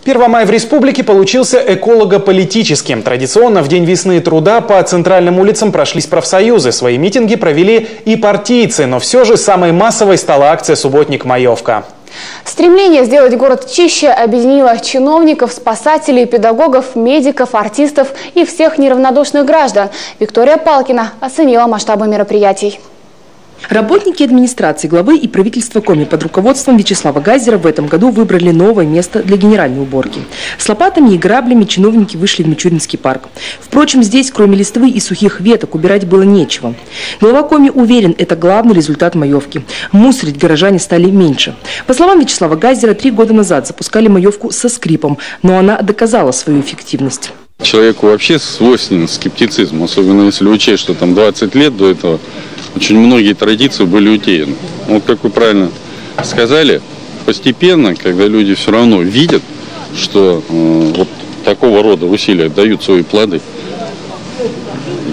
Первомай в республике получился эколого-политическим. Традиционно в День весны и труда по центральным улицам прошлись профсоюзы. Свои митинги провели и партийцы, но все же самой массовой стала акция «Субботник-Маевка». Стремление сделать город чище объединило чиновников, спасателей, педагогов, медиков, артистов и всех неравнодушных граждан. Виктория Палкина оценила масштабы мероприятий. Работники администрации главы и правительства Коми под руководством Вячеслава Газера в этом году выбрали новое место для генеральной уборки. С лопатами и граблями чиновники вышли в Мичуринский парк. Впрочем, здесь, кроме листвы и сухих веток, убирать было нечего. Глава Коми уверен, это главный результат маевки. Мусорить горожане стали меньше. По словам Вячеслава Газера, 3 года назад запускали маевку со скрипом, но она доказала свою эффективность. Человеку вообще свойственен скептицизм, особенно если учесть, что там 20 лет до этого очень многие традиции были утеряны. Вот как вы правильно сказали, постепенно, когда люди все равно видят, что вот такого рода усилия дают свои плоды,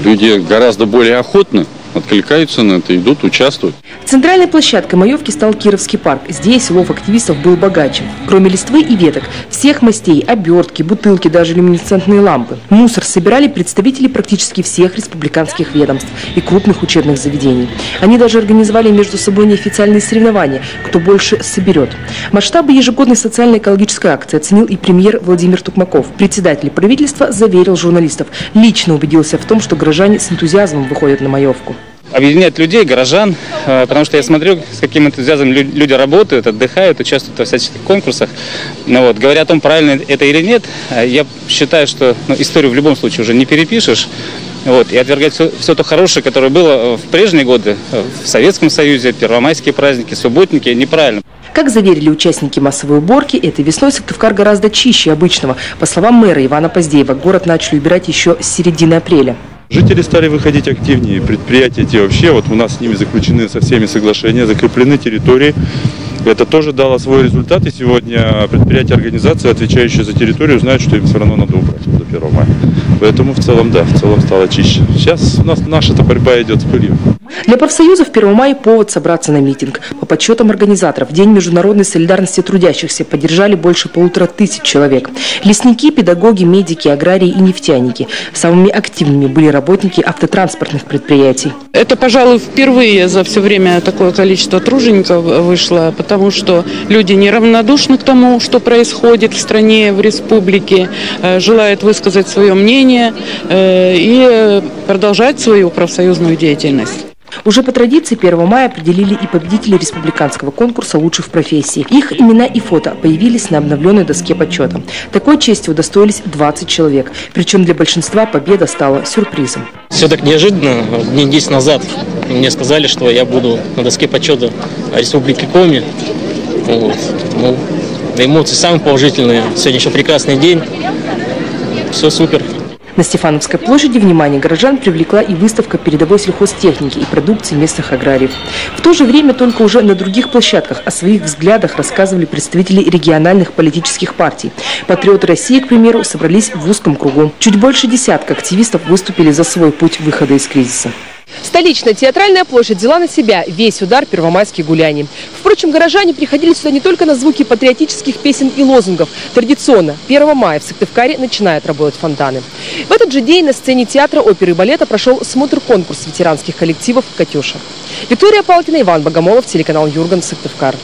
люди гораздо более охотно откликаются на это, идут, участвуют. Центральной площадкой маевки стал Кировский парк. Здесь лов активистов был богаче. Кроме листвы и веток, всех мастей, обертки, бутылки, даже люминесцентные лампы. Мусор собирали представители практически всех республиканских ведомств и крупных учебных заведений. Они даже организовали между собой неофициальные соревнования, кто больше соберет. Масштабы ежегодной социально-экологической акции оценил и премьер Владимир Токмаков. Председатель правительства заверил журналистов. Лично убедился в том, что горожане с энтузиазмом выходят на маевку. Объединять людей, горожан, потому что я смотрю, с каким энтузиазмом люди работают, отдыхают, участвуют во всяческих конкурсах. Говоря о том, правильно это или нет, я считаю, что историю в любом случае уже не перепишешь. И отвергать все то хорошее, которое было в прежние годы, в Советском Союзе, первомайские праздники, субботники, неправильно. Как заверили участники массовой уборки, этой весной Сыктывкар гораздо чище обычного. По словам мэра Ивана Поздеева, город начали убирать еще с середины апреля. Жители стали выходить активнее, предприятия те вообще, у нас с ними заключены со всеми соглашения, закреплены территории. Это тоже дало свой результат, и сегодня предприятия, организации, отвечающие за территорию, знают, что им все равно надо убрать до 1 мая. Поэтому в целом стало чище. Сейчас у нас наша-то борьба идет с пылью. Для профсоюзов 1 мая повод собраться на митинг. По подсчетам организаторов, в День международной солидарности трудящихся поддержали больше 1500 человек. Лесники, педагоги, медики, аграрии и нефтяники. Самыми активными были работники автотранспортных предприятий. Это, пожалуй, впервые за все время такое количество тружеников вышло, потому что люди неравнодушны к тому, что происходит в стране, в республике, желают высказать свое мнение и продолжать свою профсоюзную деятельность. Уже по традиции 1 мая определили и победителей республиканского конкурса «Лучших в профессии». Их имена и фото появились на обновленной доске почета. Такой честью удостоились 20 человек. Причем для большинства победа стала сюрпризом. Все так неожиданно. Дней 10 назад мне сказали, что я буду на доске почета Республики Коми. Эмоции самые положительные. Сегодня еще прекрасный день. Все супер. На Стефановской площади внимание горожан привлекла и выставка передовой сельхозтехники и продукции местных аграриев. В то же время только уже на других площадках о своих взглядах рассказывали представители региональных политических партий. Патриоты России, к примеру, собрались в узком кругу. Чуть больше десятка активистов выступили за свой путь выхода из кризиса. Столичная театральная площадь взяла на себя весь удар первомайских гуляний. Впрочем, горожане приходили сюда не только на звуки патриотических песен и лозунгов. Традиционно 1 мая в Сыктывкаре начинают работать фонтаны. В этот же день на сцене театра, оперы и балета прошел смотр-конкурс ветеранских коллективов «Катюша». Виктория Палкина, Иван Богомолов, телеканал Юрган, Сыктывкар.